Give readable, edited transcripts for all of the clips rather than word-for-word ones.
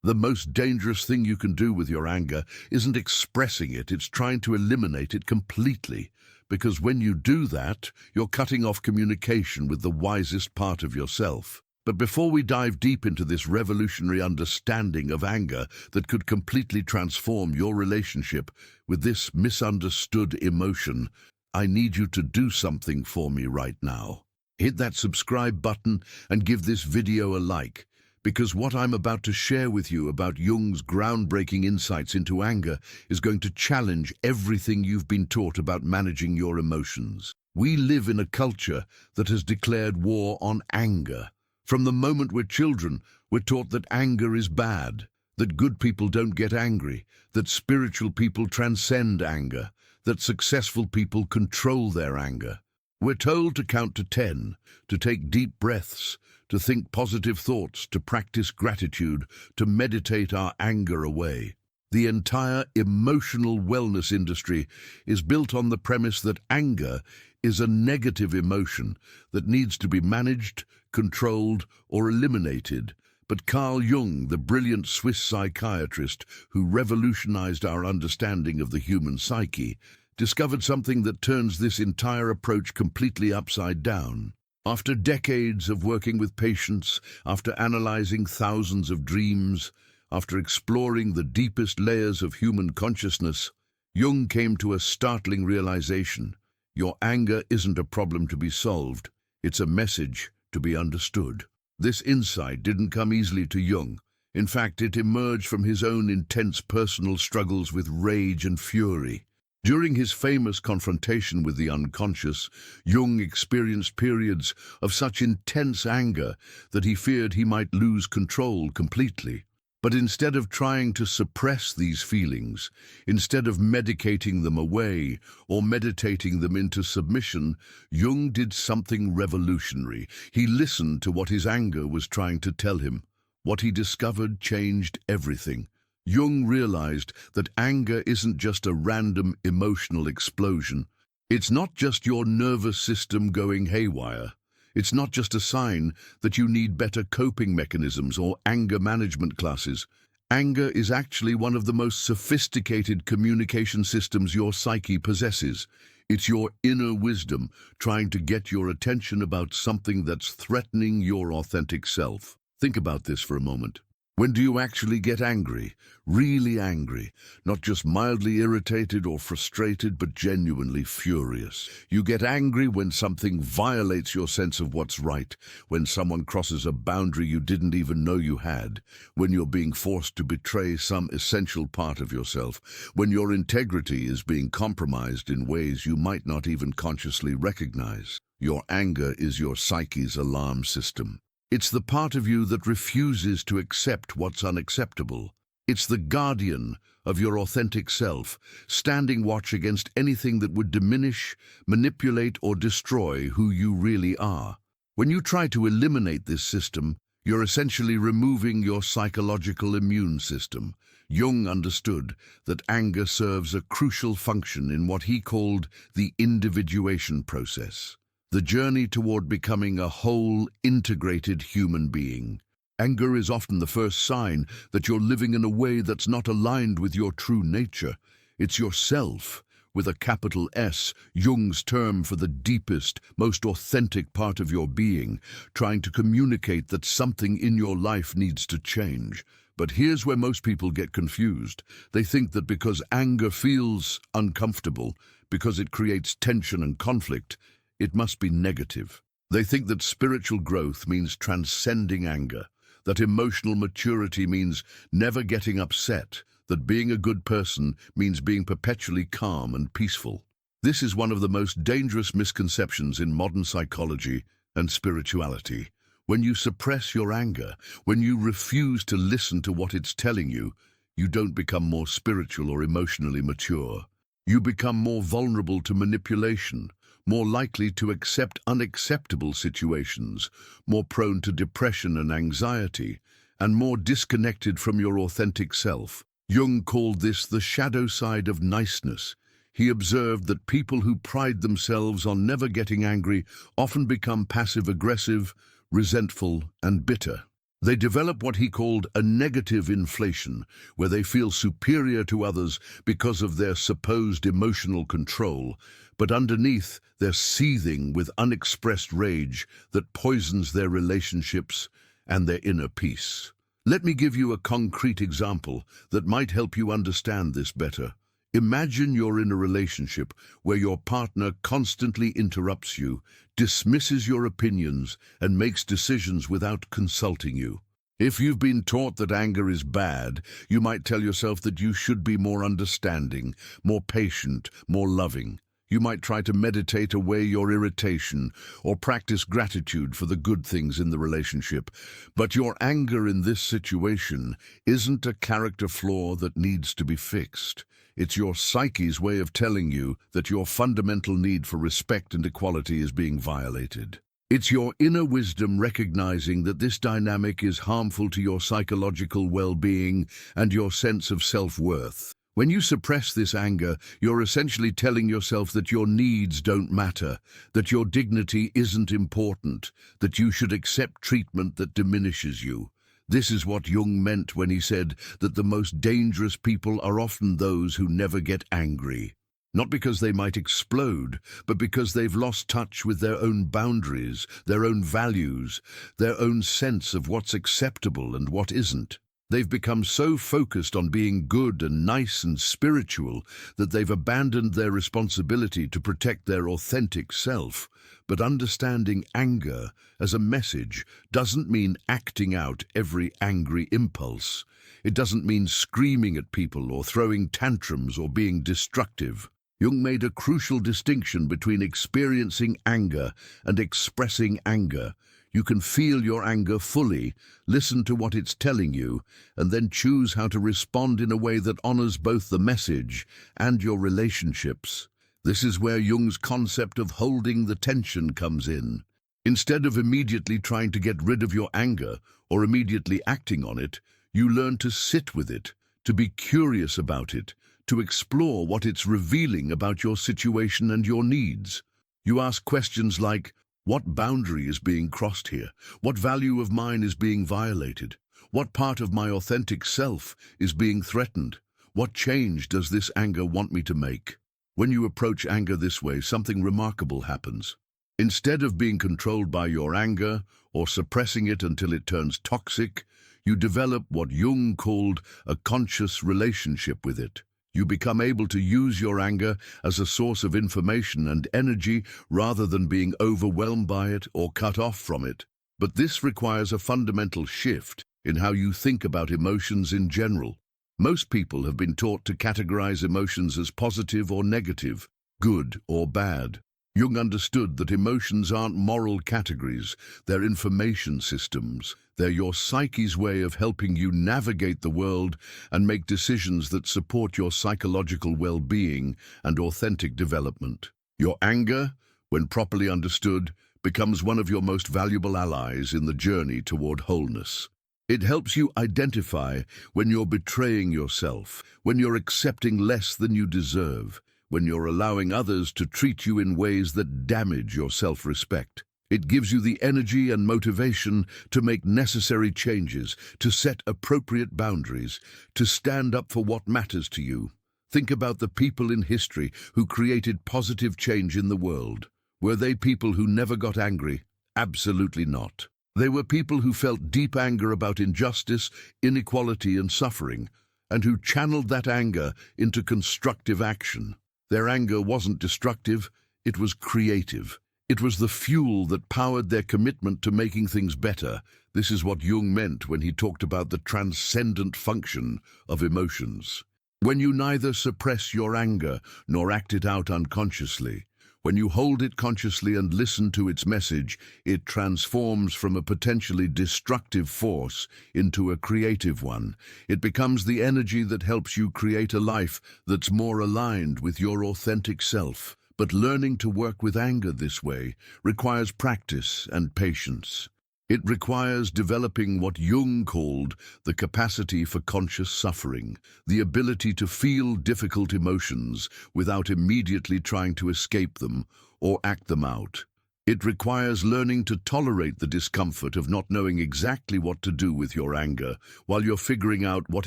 The most dangerous thing you can do with your anger isn't expressing it, it's trying to eliminate it completely. Because when you do that, you're cutting off communication with the wisest part of yourself. But before we dive deep into this revolutionary understanding of anger that could completely transform your relationship with this misunderstood emotion, I need you to do something for me right now. Hit that subscribe button and give this video a like, because what I'm about to share with you about Jung's groundbreaking insights into anger is going to challenge everything you've been taught about managing your emotions. We live in a culture that has declared war on anger. From the moment we're children, we're taught that anger is bad, that good people don't get angry, that spiritual people transcend anger, that successful people control their anger. We're told to count to 10, to take deep breaths, to think positive thoughts, to practice gratitude, to meditate our anger away. The entire emotional wellness industry is built on the premise that anger is a negative emotion that needs to be managed, controlled, or eliminated. But Carl Jung, the brilliant Swiss psychiatrist who revolutionized our understanding of the human psyche, discovered something that turns this entire approach completely upside down. After decades of working with patients, after analyzing thousands of dreams, after exploring the deepest layers of human consciousness, Jung came to a startling realization. Your anger isn't a problem to be solved, it's a message to be understood. This insight didn't come easily to Jung. In fact, it emerged from his own intense personal struggles with rage and fury. During his famous confrontation with the unconscious, Jung experienced periods of such intense anger that he feared he might lose control completely. But instead of trying to suppress these feelings, instead of medicating them away or meditating them into submission, Jung did something revolutionary. He listened to what his anger was trying to tell him. What he discovered changed everything. Jung realized that anger isn't just a random emotional explosion. It's not just your nervous system going haywire. It's not just a sign that you need better coping mechanisms or anger management classes. Anger is actually one of the most sophisticated communication systems your psyche possesses. It's your inner wisdom trying to get your attention about something that's threatening your authentic self. Think about this for a moment. When do you actually get angry? Really angry, not just mildly irritated or frustrated, but genuinely furious. You get angry when something violates your sense of what's right, when someone crosses a boundary you didn't even know you had, when you're being forced to betray some essential part of yourself, when your integrity is being compromised in ways you might not even consciously recognize. Your anger is your psyche's alarm system. It's the part of you that refuses to accept what's unacceptable. It's the guardian of your authentic self, standing watch against anything that would diminish, manipulate, or destroy who you really are. When you try to eliminate this system, you're essentially removing your psychological immune system. Jung understood that anger serves a crucial function in what he called the individuation process. The journey toward becoming a whole, integrated human being. Anger is often the first sign that you're living in a way that's not aligned with your true nature. It's yourself, with a capital S, Jung's term for the deepest, most authentic part of your being, trying to communicate that something in your life needs to change. But here's where most people get confused. They think that because anger feels uncomfortable, because it creates tension and conflict, it must be negative. They think that spiritual growth means transcending anger, that emotional maturity means never getting upset, that being a good person means being perpetually calm and peaceful. This is one of the most dangerous misconceptions in modern psychology and spirituality. When you suppress your anger, when you refuse to listen to what it's telling you, you don't become more spiritual or emotionally mature. You become more vulnerable to manipulation, more likely to accept unacceptable situations, more prone to depression and anxiety, and more disconnected from your authentic self. Jung called this the shadow side of niceness. He observed that people who pride themselves on never getting angry often become passive-aggressive, resentful, and bitter. They develop what he called a negative inflation, where they feel superior to others because of their supposed emotional control, but underneath they're seething with unexpressed rage that poisons their relationships and their inner peace. Let me give you a concrete example that might help you understand this better. Imagine you're in a relationship where your partner constantly interrupts you, dismisses your opinions, and makes decisions without consulting you. If you've been taught that anger is bad, you might tell yourself that you should be more understanding, more patient, more loving. You might try to meditate away your irritation or practice gratitude for the good things in the relationship. But your anger in this situation isn't a character flaw that needs to be fixed. It's your psyche's way of telling you that your fundamental need for respect and equality is being violated. It's your inner wisdom recognizing that this dynamic is harmful to your psychological well-being and your sense of self-worth. When you suppress this anger, you're essentially telling yourself that your needs don't matter, that your dignity isn't important, that you should accept treatment that diminishes you. This is what Jung meant when he said that the most dangerous people are often those who never get angry. Not because they might explode, but because they've lost touch with their own boundaries, their own values, their own sense of what's acceptable and what isn't. They've become so focused on being good and nice and spiritual that they've abandoned their responsibility to protect their authentic self. But understanding anger as a message doesn't mean acting out every angry impulse. It doesn't mean screaming at people or throwing tantrums or being destructive. Jung made a crucial distinction between experiencing anger and expressing anger. You can feel your anger fully, listen to what it's telling you, and then choose how to respond in a way that honors both the message and your relationships. This is where Jung's concept of holding the tension comes in. Instead of immediately trying to get rid of your anger or immediately acting on it, you learn to sit with it, to be curious about it, to explore what it's revealing about your situation and your needs. You ask questions like, what boundary is being crossed here? What value of mine is being violated? What part of my authentic self is being threatened? What change does this anger want me to make? When you approach anger this way, something remarkable happens. Instead of being controlled by your anger or suppressing it until it turns toxic, you develop what Jung called a conscious relationship with it. You become able to use your anger as a source of information and energy rather than being overwhelmed by it or cut off from it. But this requires a fundamental shift in how you think about emotions in general. Most people have been taught to categorize emotions as positive or negative, good or bad. Jung understood that emotions aren't moral categories, they're information systems. They're your psyche's way of helping you navigate the world and make decisions that support your psychological well-being and authentic development. Your anger, when properly understood, becomes one of your most valuable allies in the journey toward wholeness. It helps you identify when you're betraying yourself, when you're accepting less than you deserve, when you're allowing others to treat you in ways that damage your self-respect. It gives you the energy and motivation to make necessary changes, to set appropriate boundaries, to stand up for what matters to you. Think about the people in history who created positive change in the world. Were they people who never got angry? Absolutely not. They were people who felt deep anger about injustice, inequality, and suffering, and who channeled that anger into constructive action. Their anger wasn't destructive, it was creative. It was the fuel that powered their commitment to making things better. This is what Jung meant when he talked about the transcendent function of emotions. When you neither suppress your anger nor act it out unconsciously, when you hold it consciously and listen to its message, it transforms from a potentially destructive force into a creative one. It becomes the energy that helps you create a life that's more aligned with your authentic self. But learning to work with anger this way requires practice and patience. It requires developing what Jung called the capacity for conscious suffering, the ability to feel difficult emotions without immediately trying to escape them or act them out. It requires learning to tolerate the discomfort of not knowing exactly what to do with your anger while you're figuring out what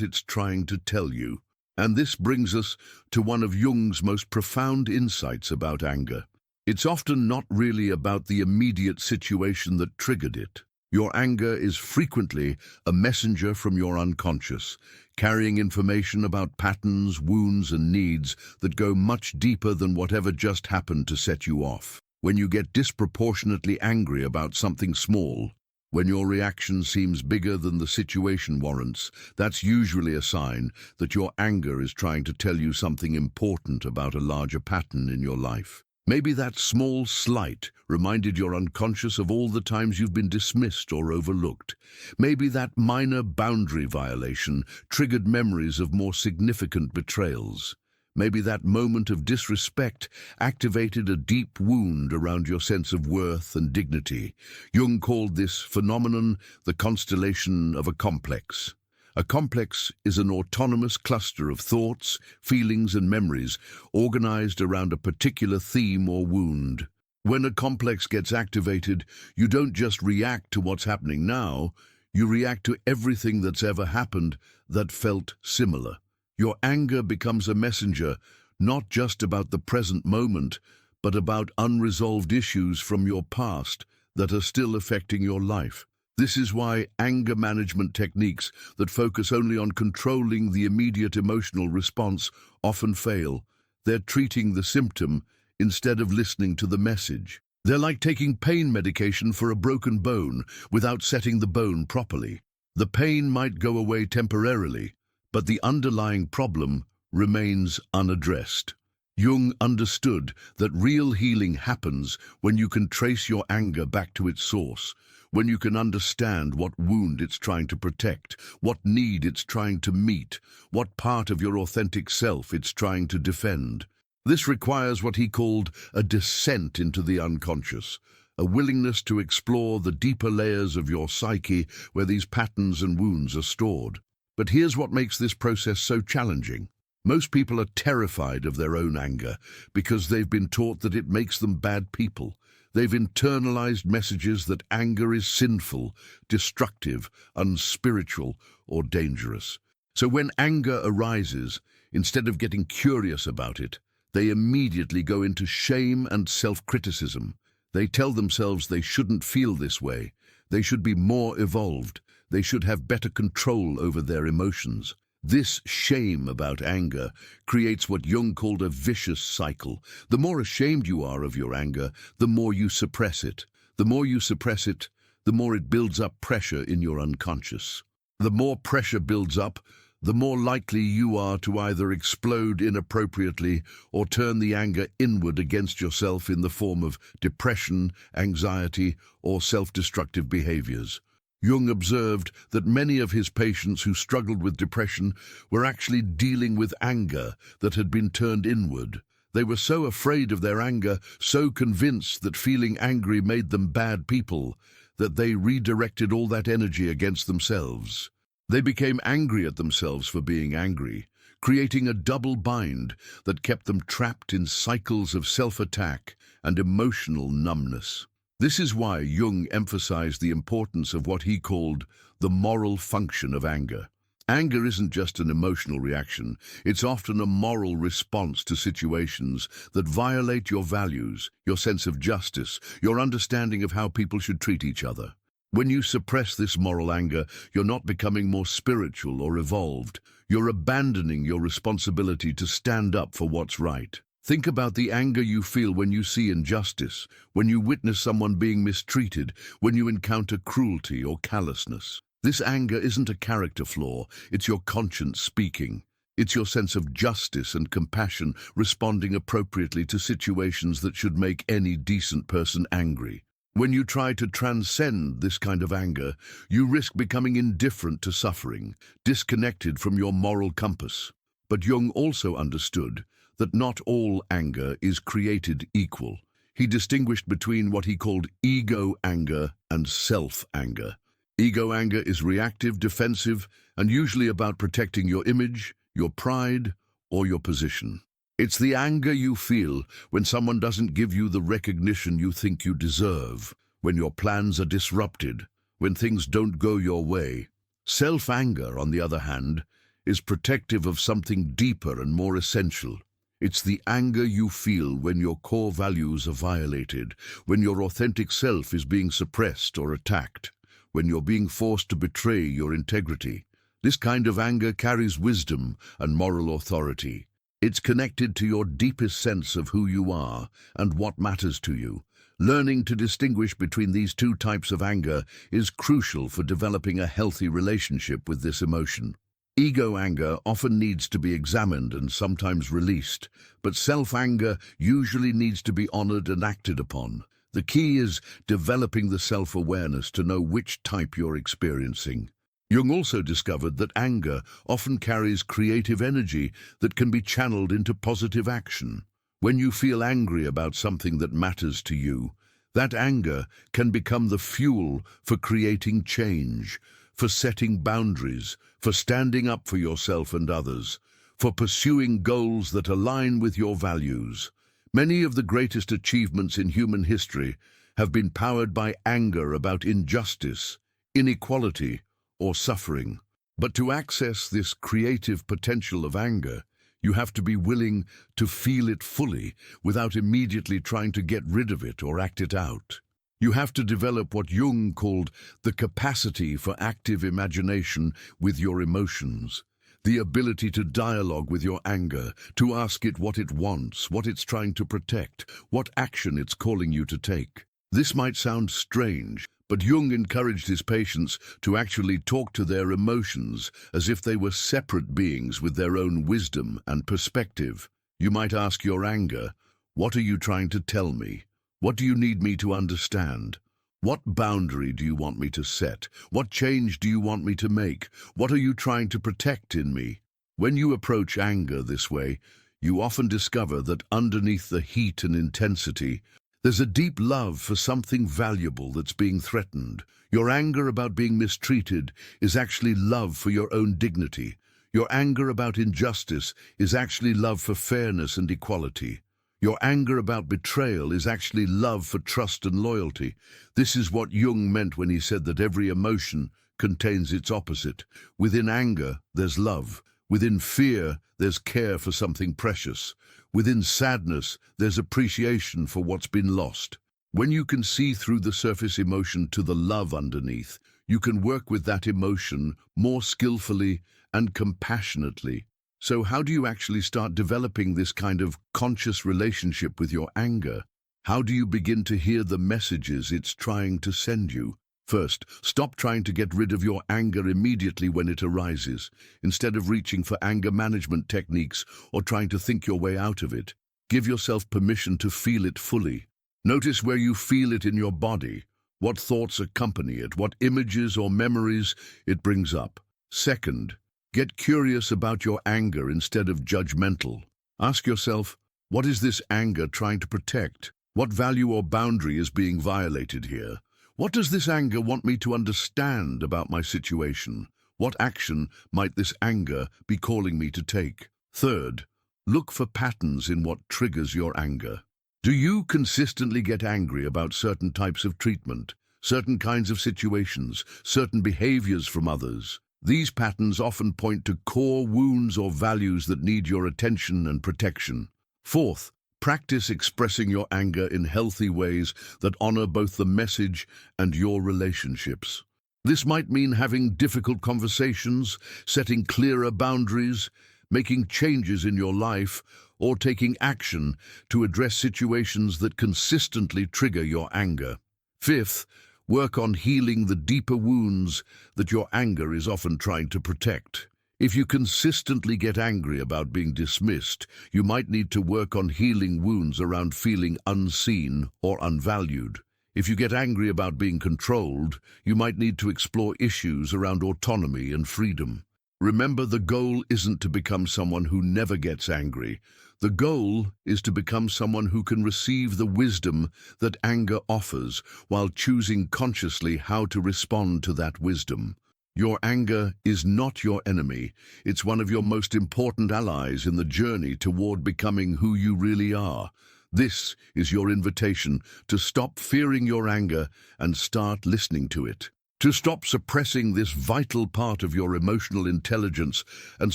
it's trying to tell you. And this brings us to one of Jung's most profound insights about anger. It's often not really about the immediate situation that triggered it. Your anger is frequently a messenger from your unconscious, carrying information about patterns, wounds, and needs that go much deeper than whatever just happened to set you off. When you get disproportionately angry about something small, when your reaction seems bigger than the situation warrants, that's usually a sign that your anger is trying to tell you something important about a larger pattern in your life. Maybe that small slight reminded your unconscious of all the times you've been dismissed or overlooked. Maybe that minor boundary violation triggered memories of more significant betrayals. Maybe that moment of disrespect activated a deep wound around your sense of worth and dignity. Jung called this phenomenon the constellation of a complex. A complex is an autonomous cluster of thoughts, feelings, and memories organized around a particular theme or wound. When a complex gets activated, you don't just react to what's happening now, you react to everything that's ever happened that felt similar. Your anger becomes a messenger, not just about the present moment, but about unresolved issues from your past that are still affecting your life. This is why anger management techniques that focus only on controlling the immediate emotional response often fail. They're treating the symptom instead of listening to the message. They're like taking pain medication for a broken bone without setting the bone properly. The pain might go away temporarily, but the underlying problem remains unaddressed. Jung understood that real healing happens when you can trace your anger back to its source, when you can understand what wound it's trying to protect, what need it's trying to meet, what part of your authentic self it's trying to defend. This requires what he called a descent into the unconscious, a willingness to explore the deeper layers of your psyche where these patterns and wounds are stored. But here's what makes this process so challenging. Most people are terrified of their own anger because they've been taught that it makes them bad people. They've internalized messages that anger is sinful, destructive, unspiritual, or dangerous. So when anger arises, instead of getting curious about it, they immediately go into shame and self-criticism. They tell themselves they shouldn't feel this way. They should be more evolved. They should have better control over their emotions. This shame about anger creates what Jung called a vicious cycle. The more ashamed you are of your anger, the more you suppress it. The more you suppress it, the more it builds up pressure in your unconscious. The more pressure builds up, the more likely you are to either explode inappropriately or turn the anger inward against yourself in the form of depression, anxiety, or self-destructive behaviors. Jung observed that many of his patients who struggled with depression were actually dealing with anger that had been turned inward. They were so afraid of their anger, so convinced that feeling angry made them bad people, that they redirected all that energy against themselves. They became angry at themselves for being angry, creating a double bind that kept them trapped in cycles of self-attack and emotional numbness. This is why Jung emphasized the importance of what he called the moral function of anger. Anger isn't just an emotional reaction, it's often a moral response to situations that violate your values, your sense of justice, your understanding of how people should treat each other. When you suppress this moral anger, you're not becoming more spiritual or evolved. You're abandoning your responsibility to stand up for what's right. Think about the anger you feel when you see injustice, when you witness someone being mistreated, when you encounter cruelty or callousness. This anger isn't a character flaw, it's your conscience speaking. It's your sense of justice and compassion responding appropriately to situations that should make any decent person angry. When you try to transcend this kind of anger, you risk becoming indifferent to suffering, disconnected from your moral compass. But Jung also understood that not all anger is created equal. He distinguished between what he called ego anger and self-anger. Ego anger is reactive, defensive, and usually about protecting your image, your pride, or your position. It's the anger you feel when someone doesn't give you the recognition you think you deserve, when your plans are disrupted, when things don't go your way. Self-anger, on the other hand, is protective of something deeper and more essential. It's the anger you feel when your core values are violated, when your authentic self is being suppressed or attacked, when you're being forced to betray your integrity. This kind of anger carries wisdom and moral authority. It's connected to your deepest sense of who you are and what matters to you. Learning to distinguish between these two types of anger is crucial for developing a healthy relationship with this emotion. Ego anger often needs to be examined and sometimes released, but self-anger usually needs to be honored and acted upon. The key is developing the self-awareness to know which type you're experiencing. Jung also discovered that anger often carries creative energy that can be channeled into positive action. When you feel angry about something that matters to you, that anger can become the fuel for creating change, for setting boundaries, for standing up for yourself and others, for pursuing goals that align with your values. Many of the greatest achievements in human history have been powered by anger about injustice, inequality, or suffering. But to access this creative potential of anger, you have to be willing to feel it fully without immediately trying to get rid of it or act it out. You have to develop what Jung called the capacity for active imagination with your emotions, the ability to dialogue with your anger, to ask it what it wants, what it's trying to protect, what action it's calling you to take. This might sound strange, but Jung encouraged his patients to actually talk to their emotions as if they were separate beings with their own wisdom and perspective. You might ask your anger, "What are you trying to tell me? What do you need me to understand? What boundary do you want me to set? What change do you want me to make? What are you trying to protect in me?" When you approach anger this way, you often discover that underneath the heat and intensity, there's a deep love for something valuable that's being threatened. Your anger about being mistreated is actually love for your own dignity. Your anger about injustice is actually love for fairness and equality. Your anger about betrayal is actually love for trust and loyalty. This is what Jung meant when he said that every emotion contains its opposite. Within anger, there's love. Within fear, there's care for something precious. Within sadness, there's appreciation for what's been lost. When you can see through the surface emotion to the love underneath, you can work with that emotion more skillfully and compassionately. So how do you actually start developing this kind of conscious relationship with your anger? How do you begin to hear the messages it's trying to send you? First, stop trying to get rid of your anger immediately when it arises. Instead of reaching for anger management techniques or trying to think your way out of it, give yourself permission to feel it fully. Notice where you feel it in your body, what thoughts accompany it, what images or memories it brings up. Second, get curious about your anger instead of judgmental. Ask yourself, what is this anger trying to protect? What value or boundary is being violated here? What does this anger want me to understand about my situation? What action might this anger be calling me to take? Third, look for patterns in what triggers your anger. Do you consistently get angry about certain types of treatment, certain kinds of situations, certain behaviors from others? These patterns often point to core wounds or values that need your attention and protection. Fourth, practice expressing your anger in healthy ways that honor both the message and your relationships. This might mean having difficult conversations, setting clearer boundaries, making changes in your life, or taking action to address situations that consistently trigger your anger. Fifth, work on healing the deeper wounds that your anger is often trying to protect. If you consistently get angry about being dismissed, you might need to work on healing wounds around feeling unseen or unvalued. If you get angry about being controlled, you might need to explore issues around autonomy and freedom. Remember, the goal isn't to become someone who never gets angry. The goal is to become someone who can receive the wisdom that anger offers while choosing consciously how to respond to that wisdom. Your anger is not your enemy. It's one of your most important allies in the journey toward becoming who you really are. This is your invitation to stop fearing your anger and start listening to it. To stop suppressing this vital part of your emotional intelligence and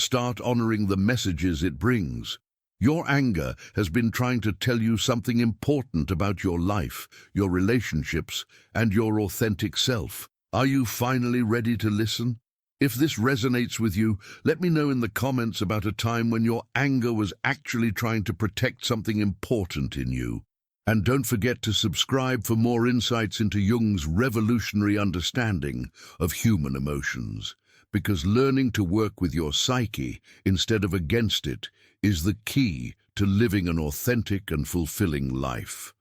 start honoring the messages it brings. Your anger has been trying to tell you something important about your life, your relationships, and your authentic self. Are you finally ready to listen? If this resonates with you, let me know in the comments about a time when your anger was actually trying to protect something important in you. And don't forget to subscribe for more insights into Jung's revolutionary understanding of human emotions. Because learning to work with your psyche instead of against it is the key to living an authentic and fulfilling life.